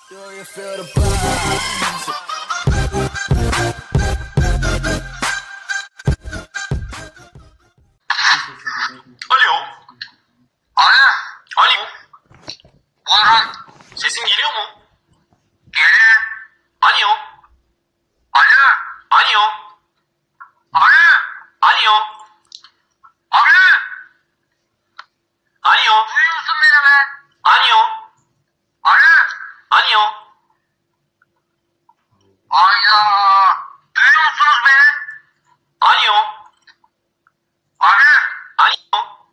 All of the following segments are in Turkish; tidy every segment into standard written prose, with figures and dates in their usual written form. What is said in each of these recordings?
Alo. Alo. Alo. Buyurun. Sesim geliyor mu? Geliyor. Alo. Alo. Alo. Alo. Alo. Alo. Alo. Duyuyor musun beni be? Alo. Alo. Alo. Ayda. Duyuyor musunuz beni? Alo. Alo. Alo.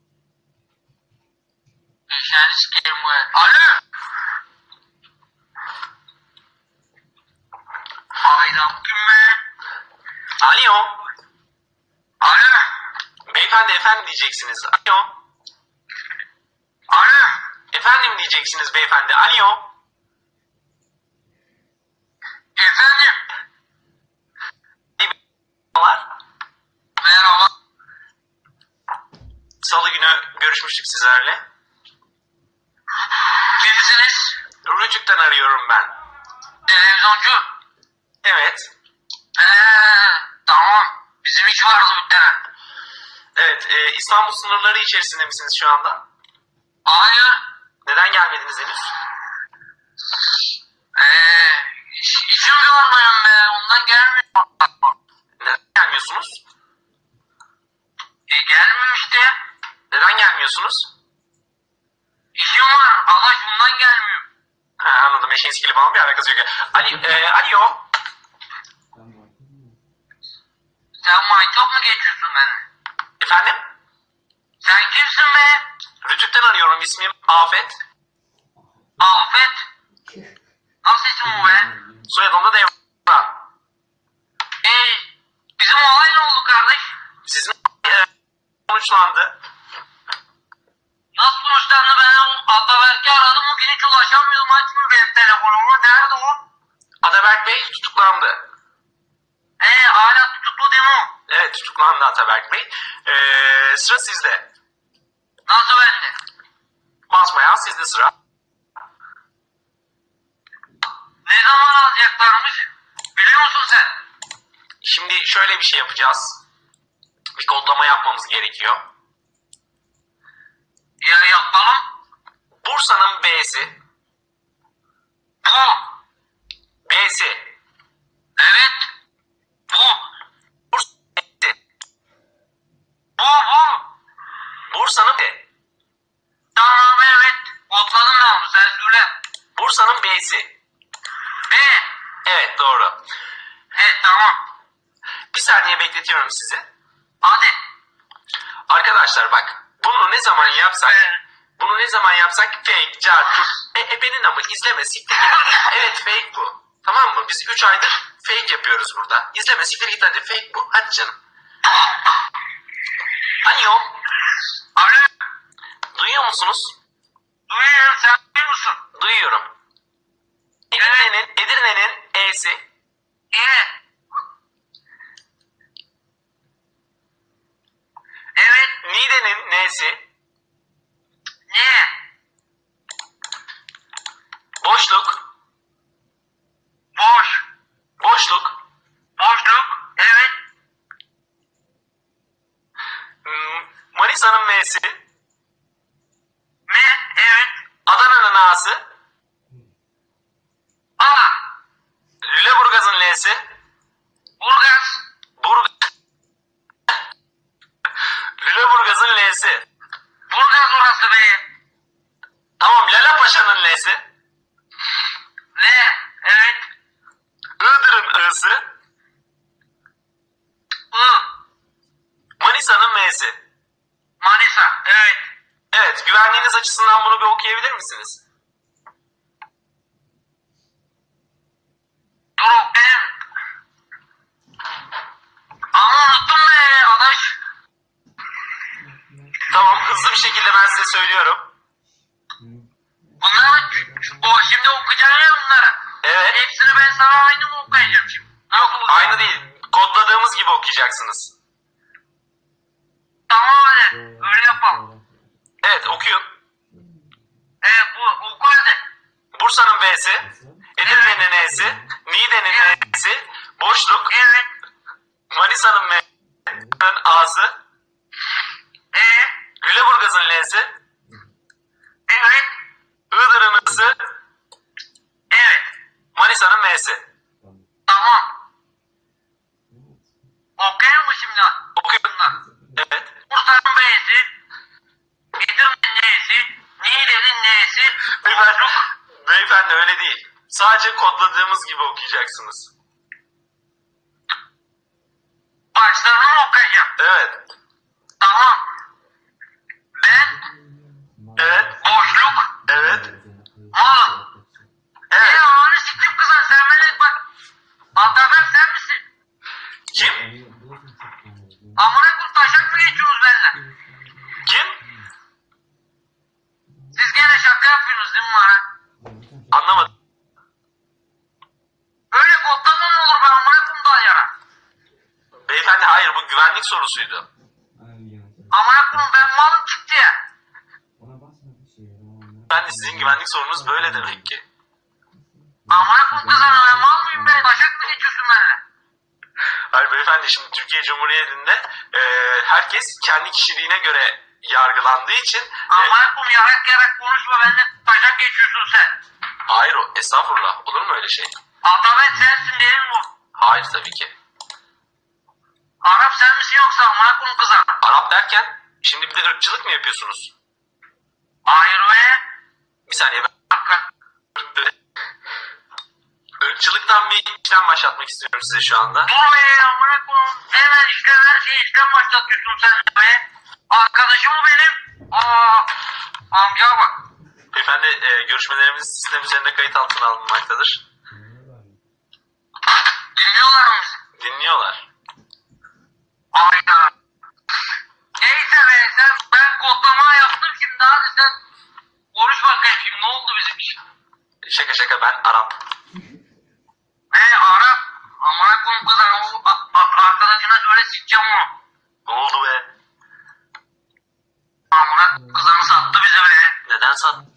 Eşeğini sikeyim bu. Alo. Ayda kim be? Alo. Alo. Beyefendi efendim diyeceksiniz. Alo. Alo. Efendim diyeceksiniz beyefendi. Alo. Efendim. Merhabalar. Merhaba. Salı günü görüşmüştük sizlerle. Kimsiniz? Rtük'ten arıyorum ben. Televizyoncu. Evet. Tamam. Bizim iş vardı bir tane. Evet. İstanbul sınırları içerisinde misiniz şu anda? Hayır. Neden gelmediniz henüz? İşim yormayın be. Ondan gelmiyor. Neden gelmiyorsunuz? Gelmiyorum işte. Neden gelmiyorsunuz? İşim var. Adaş bundan gelmiyorum. Ha, anladım. Eşeğin sikili falan bir alakası yok. Alo. Sen maytap mı geçiyorsun beni? Efendim? Sen kimsin be? Rtük'ten arıyorum. İsmim Afet. Afet. Nasıl isim bu be? Soyadım da Devran. Bizim olay ne oldu kardeş? Sizin sonuçlandı. Nasıl sonuçlandı ben Ataberk'i aradım bugün hiç ulaşamıyorum açmıyor benim telefonumu. Nerede o? Ataberk Bey tutuklandı. Hala tutuklu değil mi o? Evet tutuklandı Ataberk Bey. Sıra sizde. Nasıl bende? Basbayağı sizde sıra. Ne zaman alacaklarmış? Biliyor musun sen? Şimdi şöyle bir şey yapacağız. Bir kodlama yapmamız gerekiyor. Ya yapalım. Bursa'nın B'si. Bu. B'si. Evet. Bu. Bursa'nın B'si. Bu. Bursa'nın B. Tamam evet. Kodladım ben onu sen söyle. Bursa'nın B'si. B. Evet doğru. Tamam. Bir saniye bekletiyorum sizi. Hadi. Arkadaşlar bak bunu ne zaman yapsak fake, cartür, ebenin amı izleme siktir git. Evet fake bu. Tamam mı? Biz 3 aydır fake yapıyoruz burada. İzleme siktir git hadi fake bu. Hadi canım. Alo. Alo. Duyuyor musunuz? Duyuyorum sen duyuyor musun? Duyuyorum. Edirne'nin E'si. Evet. Niğde'nin N'si. Ne? Boşluk. Boş. Boşluk. Boşluk. Evet. Manisa'nın M'si. Evet. Adana'nın A'sı. A. Lüleburgaz'ın L'si. Burgaz. Lüleburgaz'ın L'si. Burgaz orası be. Tamam Lala Paşa'nın L'si. Ne? Evet. Iğdır'ın I'sı. I. Manisa'nın M'si. Manisa. Evet. Evet güvenliğiniz açısından bunu bir okuyabilir misiniz? Dur benim. Ama unuttum be adaş. Tamam hızlı bir şekilde ben size söylüyorum. Bunlar şimdi okuyacaksın ya bunları. Evet. Hepsini ben sana aynı mı okuyacağım şimdi? Yok aynı değil. Kodladığımız gibi okuyacaksınız. Tamam hadi. Öyle yapalım. Evet okuyun. Bu oku hadi. Bursa'nın B'si. Niğde'nin N'si. Niğde'nin N'si. Boşluk. Evet. Manisa'nın M'nin A'sı. Lüleburgaz'ın L'si. Evet. Iğdır'ın I'sı. Evet. Manisa'nın M'si. Tamam. Okuyayım mı şimdi? Okuyorum. Evet. Bursa'nın B'si. İzmir'in N'si. Niğde'nin N'si. Beyefendi öyle değil. Sadece kodladığımız gibi okuyacaksınız. Başlarını mı okuyacağım? Evet. Tamam. Ben. Evet. Boşluk. Evet. Malım. Evet. Anı siktim kızım sen beni bak. Ataberk sen misin? Kim? Amına koyayım taşak mı geçiyorsunuz benimle? Kim? Siz gene şaka yapıyorsunuz değil mi bana? Anlamadım. Öyle kodlama mı olur ben amına koyayım dalyana? Beyefendi hayır bu güvenlik sorusuydu. Amına koyayım ben malım çıktı ya. Ben de sizin güvenlik sorunuz böyle demek ki. Amına koyayım kızım ben mal mıyım be? Taşak mı geçiyorsun benimle? Hayır beyefendi şimdi Türkiye Cumhuriyeti'nde herkes kendi kişiliğine göre yargılandığı için... Amına koyayım yarak konuşma benimle taşak geçiyorsun sen. Hayır o estağfurullah olur mu öyle şey? Ataberk sensin değil mi bu? Hayır tabii ki. Arap sen misin yoksa amına koyayım kızım? Arap derken şimdi bir de ırkçılık mı yapıyorsunuz? Hayır be. Bir saniye ben... Irkçılıktan bir işlem başlatmak istiyorum size şu anda. Dur be amına koyayım. Hemen işlem her şeyi işlem başlatıyorsun sen de be. Arkadaşım o benim. Amca bak. Beyefendi görüşmelerimiz sistem üzerinde kayıt altına alınmaktadır. Dinliyorlar mı bizi? Dinliyorlar. Aynen. Neyse be ben kodlama yaptım şimdi hadi sen konuş bakayım şimdi ne oldu bizim iş? Şaka ben Arap. Arap. Amına koyayım kızlar o arkadaşına söyle sikeceğim onu. Ne oldu be? Amına kızanı sattı bize be. Neden sattın?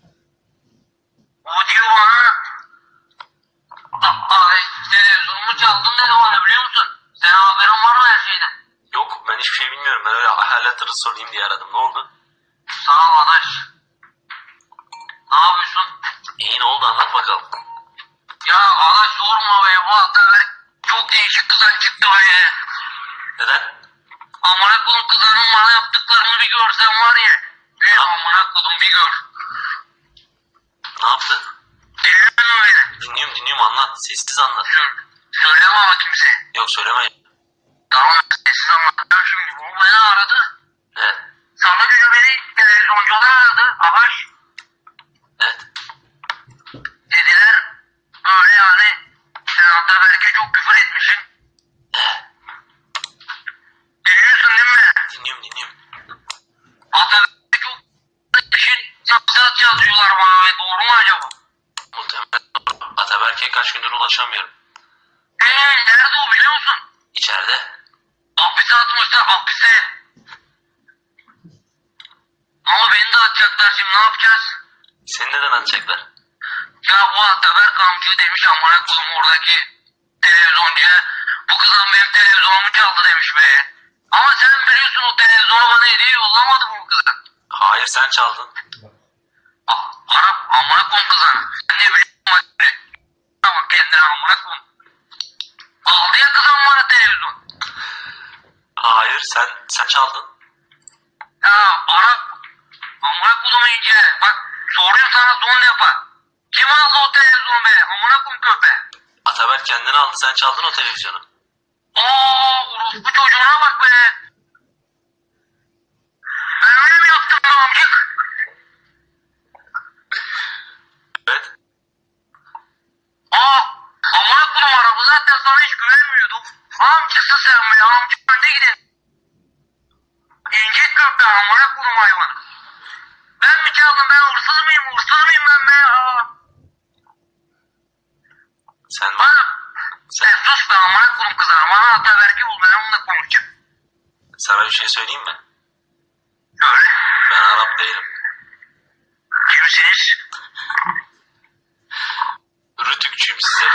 O diyor bana televizyonumu çaldın dedi bana biliyor musun? Senin haberin var mı her şeyden? Yok ben hiçbir şey bilmiyorum. Ben öyle halatırı sorayım diye aradım. Ne oldu? Sağ ol adaş. Ne yapıyorsun? İyi ne oldu anlat bakalım. Ya adaş sorma be bu Ataberk çok değişik kızan çıktı be. Neden? Amına kodum kızanın bana yaptıklarını bir görsen var ya. Amına kodum bir gör. Ne yaptı? Dinliyor musun beni? Dinliyorum anlat. Sessiz anlat. Söyleme ama kimse. Yok söyleme. Tamam sessiz anlatıyorum şimdi. Bu beni aradı. Evet. Salı günü beni televizyoncular aradı. Adaş. Evet. Dediler böyle yani sen Ataberk'e çok küfür etmişsin. Dinliyorsun değil mi? Dinliyorum. Ataberk'e çok küfür etmişsin. Sapsat yazıyorlar bana ve doğru mu acaba? Muhtemelen doğru. Ataberk'e kaç gündür ulaşamıyorum. Nerede o biliyor musun? İçeride. Hapise atmışlar hapise. Ama beni de atacaklar şimdi ne yapacağız? Seni neden atacaklar? Ya bu Ataberk amca demiş amına koyayım oradaki televizyoncuya. Bu kızan benim televizyonumu çaldı demiş be. Ama sen biliyorsun o televizyonu bana hediye yollamadı mı bu kızan? Hayır sen çaldın. Arap amına koyayım kızan. Sen ne biliyorsun bak. Ama kendine amına koyayım. Aldı ya kızan bana televizyon. Hayır sen çaldın. Ya Arap amına koyayım iyice. Bak soruyorum sana son defa. Kim aldı o televizyonu be? Amına koyayım köpe. Ataberk kendini aldı sen çaldın o televizyonu. Orospu çocuğuna bak be. Ben öyle mi yaptım be amcık? Evet. Amına koyayım araba zaten sana hiç güvenmiyordum. Amcıksın sen be amcık önde gidelim. İncik köpe amına koyayım hayvan. Ben mi çaldım ben hırsız mıyım ben be Sen Sen sus be amına koyayım kızarım. Bana Ataberk'i bul ben onunla konuşacağım. sana bir şey söyleyeyim mi? Söyle. Ben Arap değilim. Kimsiniz? Rtükçüyüm size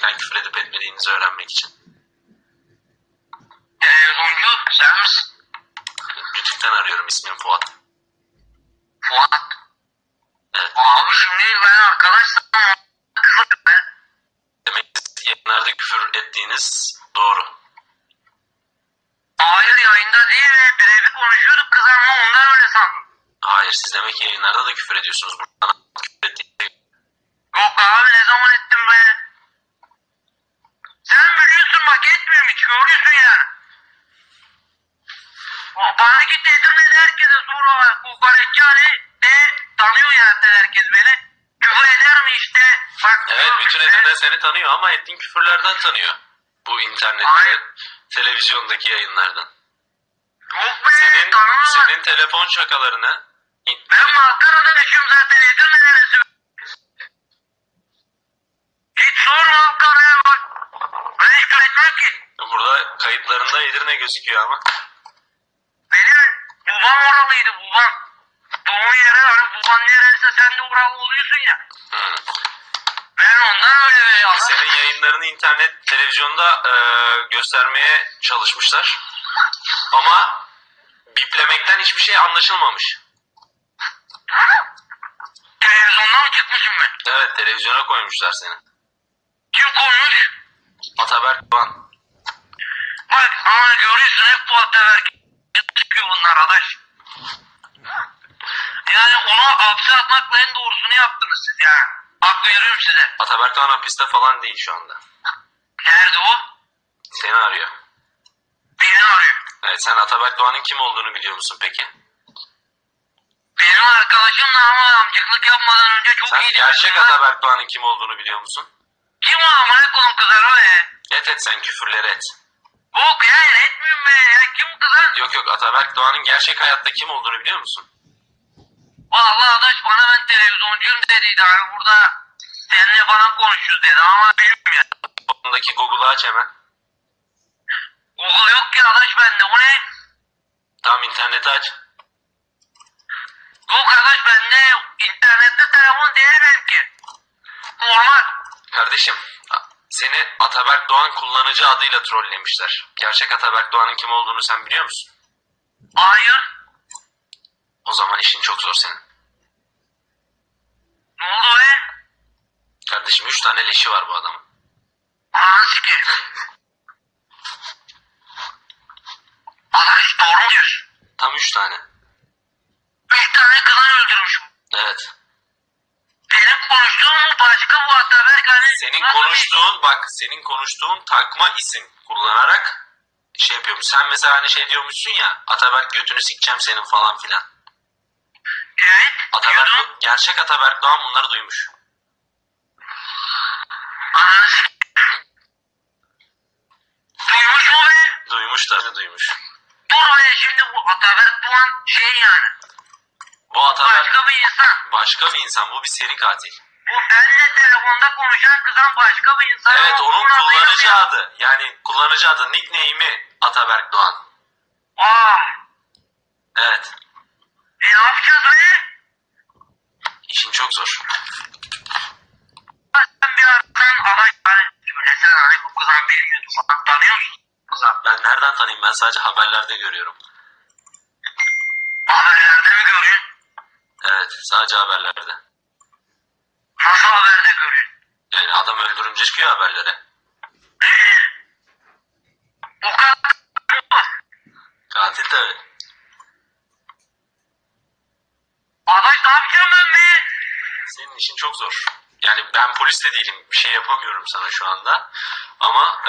gerçekten küfür edip etmediğinizi öğrenmek için. Televizyoncu sen misin? Rtük'ten arıyorum, ismim Fuat. Fuat. Evet. Abi şimdi ben arkadaşsam kızım ben. Demek ki yayınlarda küfür ettiğiniz doğru. Hayır yayında değil birebir konuşuyorduk kız ama ondan öyle sandım. Hayır, siz demek ki yayınlarda da küfür ediyorsunuz. Bana küfür ettiğinizi... Yok abi ne zaman ettim be? Sen biliyorsun bak etmiyorum hiç görüyorsun yani. Bana git Edirne'de herkese sonra kokoreççi Ali de tanıyor yani herkes beni. Küfür eder mi işte? Bak, Evet, bütün Edirne seni tanıyor ama ettiğin küfürlerden tanıyor. Bu internette, hayır. televizyondaki yayınlardan. Yok be tanımam. Senin telefon şakalarını... Ben Malkara'da yaşıyorum zaten Edirne neresi? Git sor Malkara'ya bak. Ben hiç güvenmem ki. Burada kayıtlarında Edirne gözüküyor ama. Benim babam oralıydı babam. Doğum yeri hani baban nereliyse sen de oralı oluyorsun ya. Hmm. Ben ondan öyle be ya. Senin yayınlarını internet, televizyonda göstermeye çalışmışlar. Ama biplemekten hiçbir şey anlaşılmamış. Televizyondan mı çıkmışım ben? Evet, televizyona koymuşlar seni. Kim koymuş? Ataberk Doğan. Bak ama görüyorsun hep bu Ataberk çıkıyor bunlar arkadaş. Yani onu hapse atmakla en doğrusunu yaptınız siz yani. Hak veriyorum size. Ataberk Doğan hapiste falan değil şu anda. Nerede o? Seni arıyor. Beni arıyor. Evet, sen Ataberk Doğan'ın kim olduğunu biliyor musun peki? Benim arkadaşımla ama amcıklık yapmadan önce çok Sen iyiydi. gerçek Ataberk Doğan'ın kim olduğunu biliyor musun? Kim o amına koyun kızar o be? Et sen küfürleri et. Yok ya etmiyorum be ya. Kim o kızar? Yok Ataberk Doğan'ın gerçek hayatta kim olduğunu biliyor musun? Vallahi adaş bana ben televizyoncuyum dediydi abi burada seninle falan konuşuyoruz dedi ama bilmiyorum ya. Bundaki Google'ı aç hemen. Google yok ki adaş bende o ne? Tamam, interneti aç. Yok adaş bende internette telefon değil benimki. Normal. Kardeşim, seni Ataberk Doğan kullanıcı adıyla trollemişler. Gerçek Ataberk Doğan'ın kim olduğunu sen biliyor musun? Hayır. O zaman işin çok zor senin. Ne oldu be? Kardeşim 3 tane leşi var bu adamın. Ananı sikeyim. Adaş doğru mu diyorsun? Tam 3 tane. 3 tane kızını öldürmüş bu. Evet. Benim konuştuğum mu başka bu Ataberk hani? Senin konuştuğun takma isim kullanarak şey yapıyormuş. Sen mesela hani şey diyormuşsun ya, Ataberk götünü sikeceğim senin falan filan. Evet. Diyordum. Gerçek Ataberk Doğan bunları duymuş. Ananı sikeyim. Duymuş mu be? Duymuş tabii duymuş. Dur be şimdi bu Ataberk Doğan şey yani. Bu Ataberk Başka bir insan. başka bir insan, bu bir seri katil. Bu benimle telefonda konuşan kızan başka bir insan. Evet, ama onun bunun adıyla kullanıcı bir- adı. Yani kullanıcı adı, nickname'i Ataberk Doğan. Aa. Evet. Ne yapacağız be? İşin çok zor. Sen bir aradan alay hani söylesene hani bu kızan bilmiyordu falan tanıyor musun? Kızan. Ben nereden tanıyayım? Ben sadece haberlerde görüyorum. Haberlerde mi görüyorsun? Evet, sadece haberlerde. Nasıl haberde görüyorsun? Yani adam öldürünce çıkıyor haberlere. O kadar mı? Katil tabii. Adaş ne yapacağım ben be? Senin işin çok zor. Yani ben polis de değilim. Bir şey yapamıyorum sana şu anda. Ama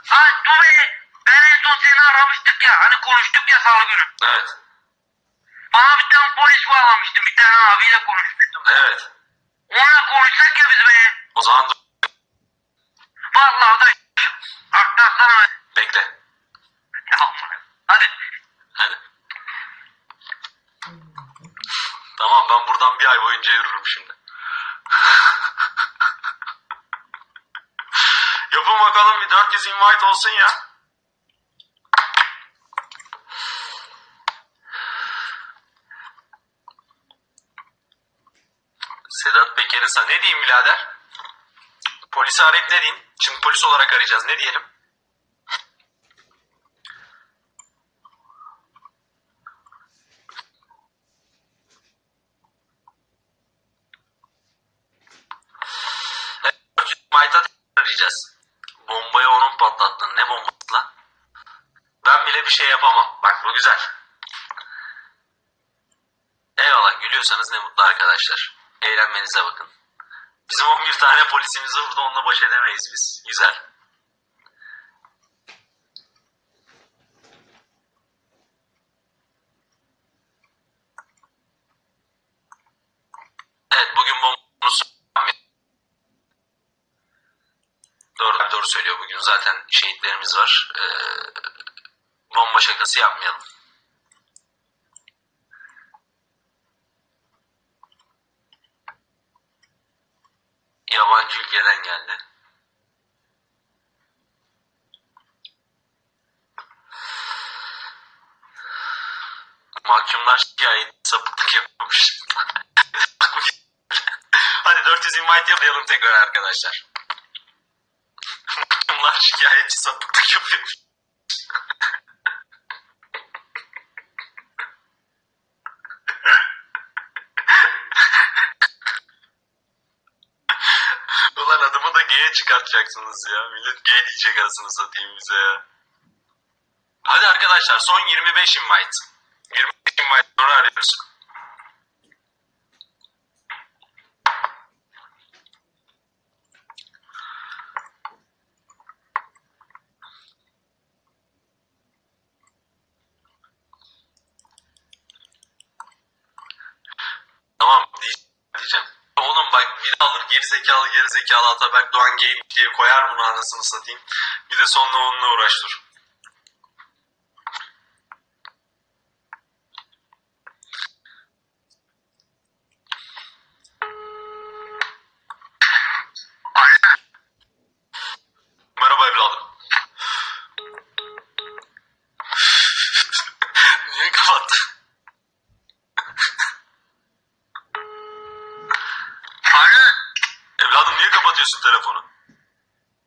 Ay dur be. Ben en son seni aramıştık ya. Hani konuştuk ya salı günü. evet. Bana bir tane polis bağlamıştı. Bir tane abiyle konuşmuştum. Evet. Onunla konuşsak ya biz be. O zaman dur. Vallahi da aktarsana be. Bekle. Ya aman. Hadi. Hadi. Tamam, ben buradan bir ay boyunca yürürüm şimdi. Yapın bakalım bir 400 invite olsun ya. Sedat Peker'e ne diyeyim birader? Polisi arayıp ne diyeyim? Şimdi polis olarak arayacağız. Ne diyelim? Mayta arayacağız. Bombayı onun patlattın. Ne bombası lan? Ben bile bir şey yapamam. Bak bu güzel. Eyvallah, gülüyorsanız ne mutlu arkadaşlar. Eğlenmenize bakın. Bizim 11 tane polisimiz var burada, onunla baş edemeyiz biz. Güzel. Evet, bugün bombonuz doğru söylüyor. Bugün zaten şehitlerimiz var. Bomba şakası yapmayalım. Yabancı ülkeden geldi. Mahkumlar şikayet sapıklık yapmış. Hadi 400 invite yapalım tekrar arkadaşlar. Mahkumlar şikayetçi sapıklık yapıyormuş. Ulan adımı da G'ye çıkartacaksınız ya. Millet G diyecek arasını satayım bize ya. Hadi arkadaşlar, son 25 invite. 25 invite sonra arıyoruz. Tamam diyeceğim. Oğlum bak, biri alır gerizekalı Ataberk Doğan Game diye koyar bunu, anasını satayım. Bir de sonra onunla uğraş dur. Merhaba evladım. Niye kapattın? Alo. Evladım niye kapatıyorsun telefonu?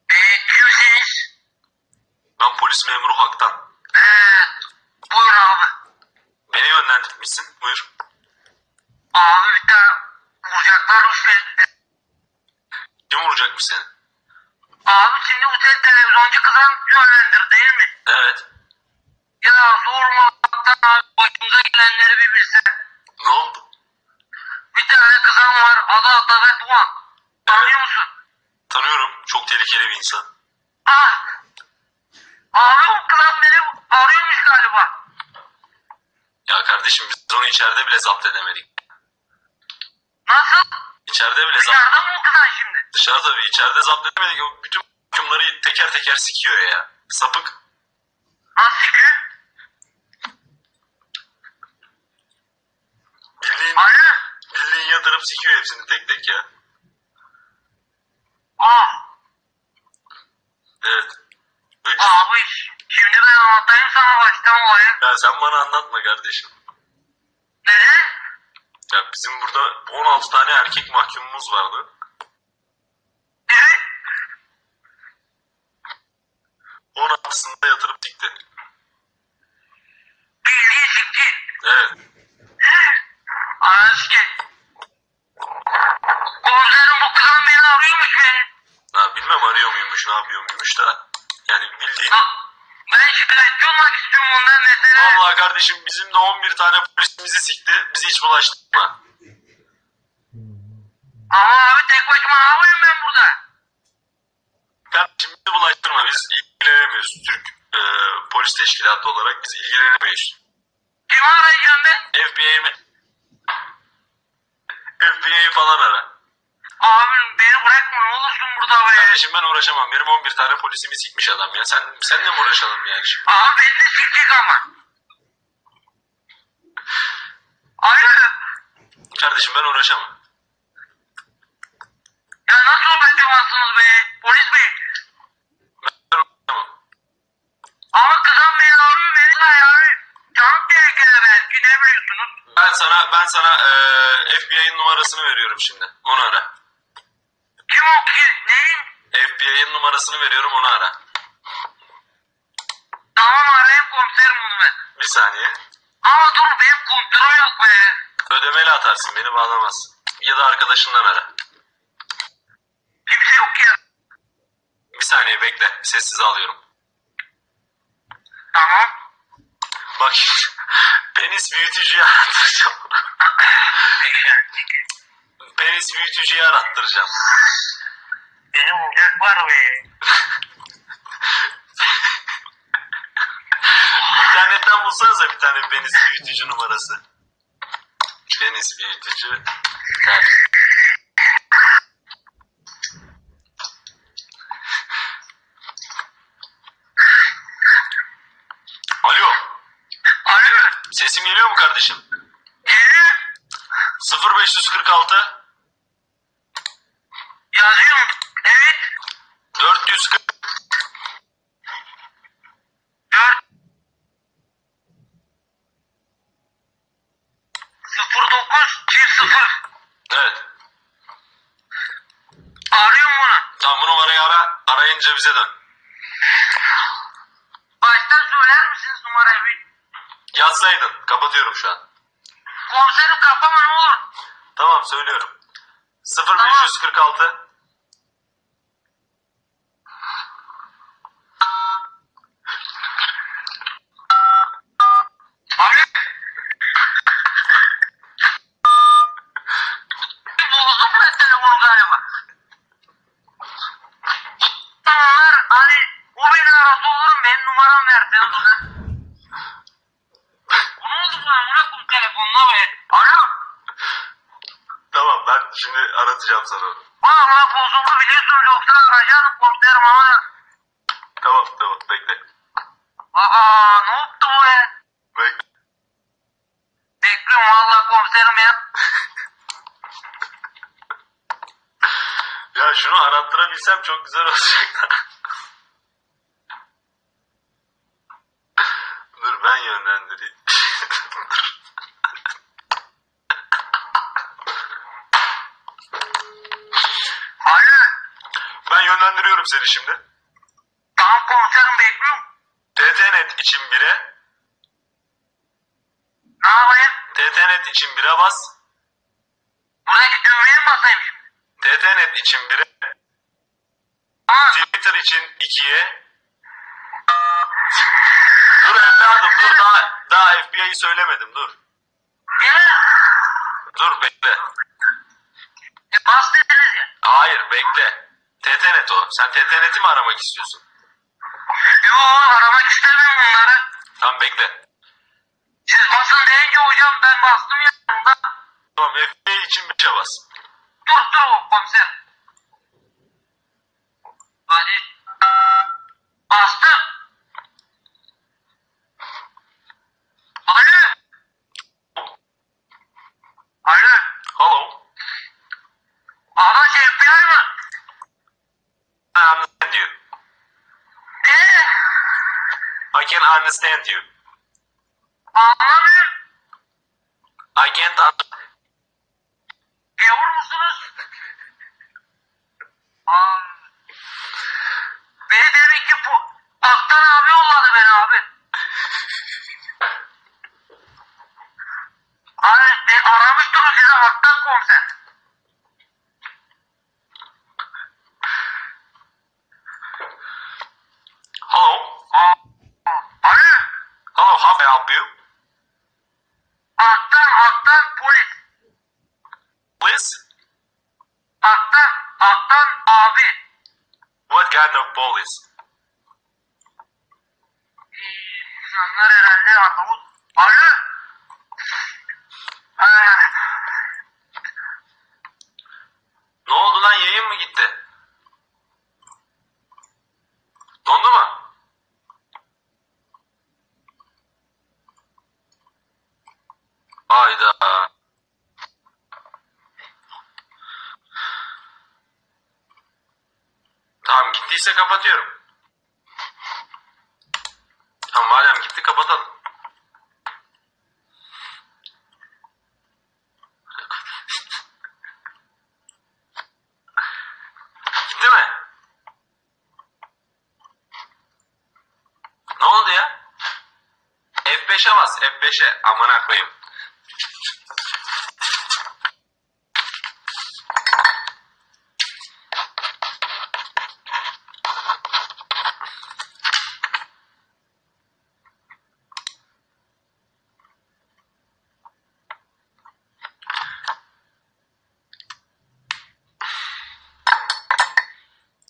Kimsiniz? Ben polis memuru Hak'tan. Buyur abi. Beni yönlendirmişsin. Buyur. Abi bir tane vuracaklarmış beni. Kim vuracakmış seni? Abi şimdi otel televizyoncu kızan yönlendir değil mi? Evet. Ya sorma Allah'tan abi, başımıza gelenleri bir bilsen. Ne oldu? Bir tane kızan var, adı Ataberk Doğan. Tanıyor musun? Tanıyorum. Çok tehlikeli bir insan. Ah! Abi o kızan beni arıyormuş galiba. Ya kardeşim, biz onu içeride bile zapt edemedik. Nasıl? İçeride bile zapt... Dışarıda mı o kızan şimdi? Dışarıda bir, içeride zapt edemedik. O bütün mahkumları teker teker sikiyor ya. Sapık. Nasıl sikiyor? Alo? Bildiğin yatırıp sikiyor hepsini tek tek ya. Ah! Evet. Abi şimdi ben anlatayım sana baştan olayı. Ya sen bana anlatma kardeşim. Neden? Ya bizim burada 16 tane erkek mahkumumuz vardı. Evet. 16'sını da yatırıp sikti. Bildiğin sikti. Evet. Anasını sikeyim. Komiserim bu kızan beni arıyormuş beni. Ha, bilmem arıyor muymuş, ne yapıyor muymuş da. Yani bildiğin... Ben şikayetçi olmak istiyorum ondan mesela. Vallahi kardeşim, bizim de 11 tane polisimizi sikti. Bizi hiç bulaştırma. Ama abi tek başıma ne yapayım ben burada? Kardeşim bizi bulaştırma. Biz ilgilenemiyoruz. Türk polis teşkilatı olarak biz ilgilenemiyoruz. Kimi arayacağım ben? FBI'yi mi? FBI'yi falan ara. Abi beni bırakma ne olursun burada be. Kardeşim ben uğraşamam. Benim 11 tane polisimi sikmiş adam ya. Seninle mi uğraşalım yani şimdi? Abi beni de sikecek ama. Alo. Kardeşim ben uğraşamam. Ya nasıl uğraşamazsınız be? Polis bey. Ben uğraşamam. Ama kızan beni arıyor beni de yani. Canım tehlikeli belki ne biliyorsunuz? Ben sana FBI'nin numarasını veriyorum şimdi. Onu ara. Kim o ki? Neyin? FBI'nin numarasını veriyorum, onu ara. Tamam arayayım komiserim bunu ben. Bir saniye. Ama dur benim kontrol yok be. Ödemeli atarsın, beni bağlamaz. Ya da arkadaşından ara. Kimse yok ya. Bir saniye bekle, sessize alıyorum. Tamam. Bak penis büyütücüyü arattıracağım. Penis büyütücüyü arattıracağım. Benim olacak var be. İnternetten bulsanıza bir tane penis büyütücü numarası. Penis büyütücü. Alo. Alo. Sesim geliyor mu kardeşim? Geliyor. 0546 Yazıyorum. Evet. 440 4 09 0. Evet. Arıyorum bunu. Tamam, bu numarayı ara. Arayınca bize dön. Baştan söyler misiniz numarayı bir? Yazsaydın. Kapatıyorum şu an. Komiserim kapama ne olur. Tamam, söylüyorum. 0546 Alo. Bozdum ben telefonu galiba. Onlar hani o beni arası olurum benim numaramı verseniz ona. Bu ne oldu bana? Bu ne kum telefonuna be? Alo. Tamam, ben şimdi aratacağım sana onu. Valla bozuldu biliyorsun yoksa arayacaktım komiserim ama. Tamam, bekle. Aa ne oldu bu be? Bekle. Bekliyorum valla komiserim ya. Ya şunu arattırabilsem çok güzel olacak da. Dur ben yönlendireyim. Alo. Ben yönlendiriyorum seni şimdi. Tamam komiserim bekliyorum. TTNet için 1'e. Ne yapayım? TTNet için 1'e bas. Buradaki düğmeye mi basayım şimdi? TTNet için 1'e. Ha? Twitter için 2'ye. Dur evladım, dur, daha FBI'yi söylemedim, dur. Gene? Dur bekle. Bas dediniz ya. Hayır bekle. TTNet o. Sen TTNet'i mi aramak istiyorsun? Yo aramak istemiyorum bunları. Tamam bekle. Siz basın deyince hocam ben bastım yanında. Tamam, FBI için 5'e bas. Dur o komiser. Hadi. Bastım. Alo. Alo. Hello. Adam FBI mı? I understand you. Ne? I can understand you. Anlamıyorum. I can't understand. Gavur musunuz? Aa. Beni demek ki Aktan abi yolladı beni abi. Abi aramıştım size Aktan komiser. Hello. Alo. Hello, how may I help you? Aktan polis. Please? Aktan abi. What kind of police? İnsanlar herhalde Arnavut. Alo. Ne oldu lan, yayın mı gitti? Dondu mu? Hayda. Tamam, gittiyse kapatıyorum. Tamam, madem gitti kapatalım. Gitti mi? kardeşe amına koyayım.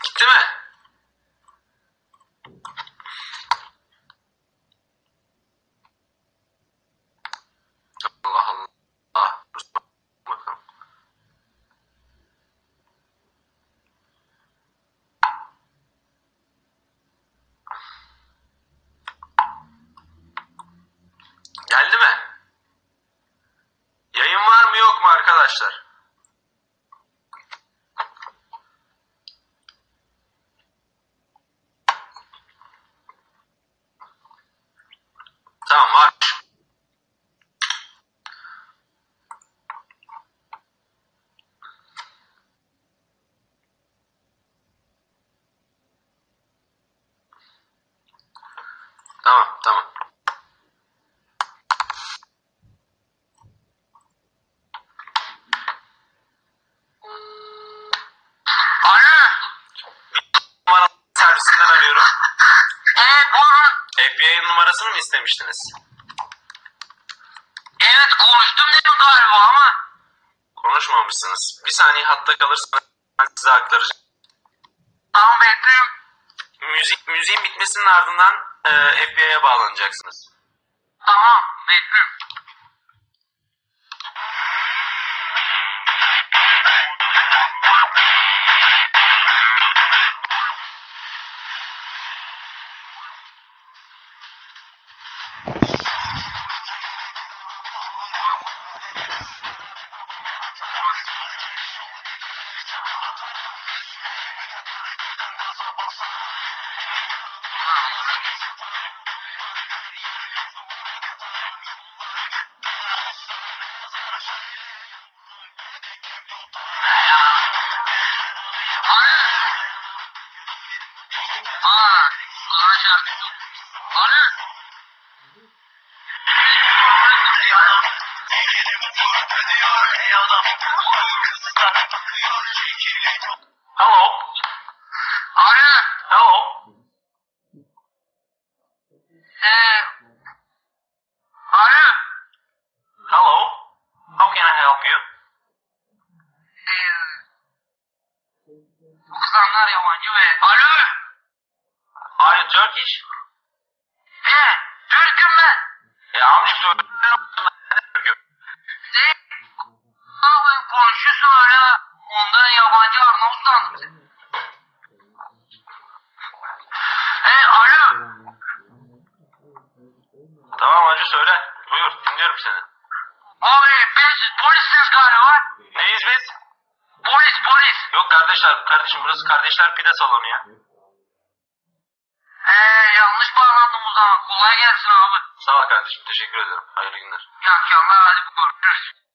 Gitti mi? Allah Allah. Bakalım. Geldi mi? Yayın var mı yok mu arkadaşlar? Tamam var. Tamam tamam. Alo. Numara servisinden arıyorum. Buyurun. FBI'nin numarasını mı istemiştiniz? Evet konuştum dedim galiba ama. Konuşmamışsınız. Bir saniye hatta kalırsanız ben size aktaracağım. Tamam bekliyorum. Müziğin bitmesinin ardından FBI'ye bağlanacaksınız. Tamam bekliyorum. Hello? Alo. Hello? Alo. Hello? How can I help you? Bu kızanlar yabancı ve... Alo. Are you Turkish? Türk'üm ben. Amcık söyle. Abi konuşuyorsun öyle. Ondan yabancı Arnavut sandım seni. Alo. Tamam hacı söyle. Buyur dinliyorum seni. Abi biz polisiz galiba. Neyiz biz? Polis. Yok kardeşim burası kardeşler pide salonu ya. Yanlış bağlandım o zaman. Kolay gelsin abi. Sağ ol kardeşim teşekkür ederim. Hayırlı günler. İyi akşamlar hadi görüşürüz.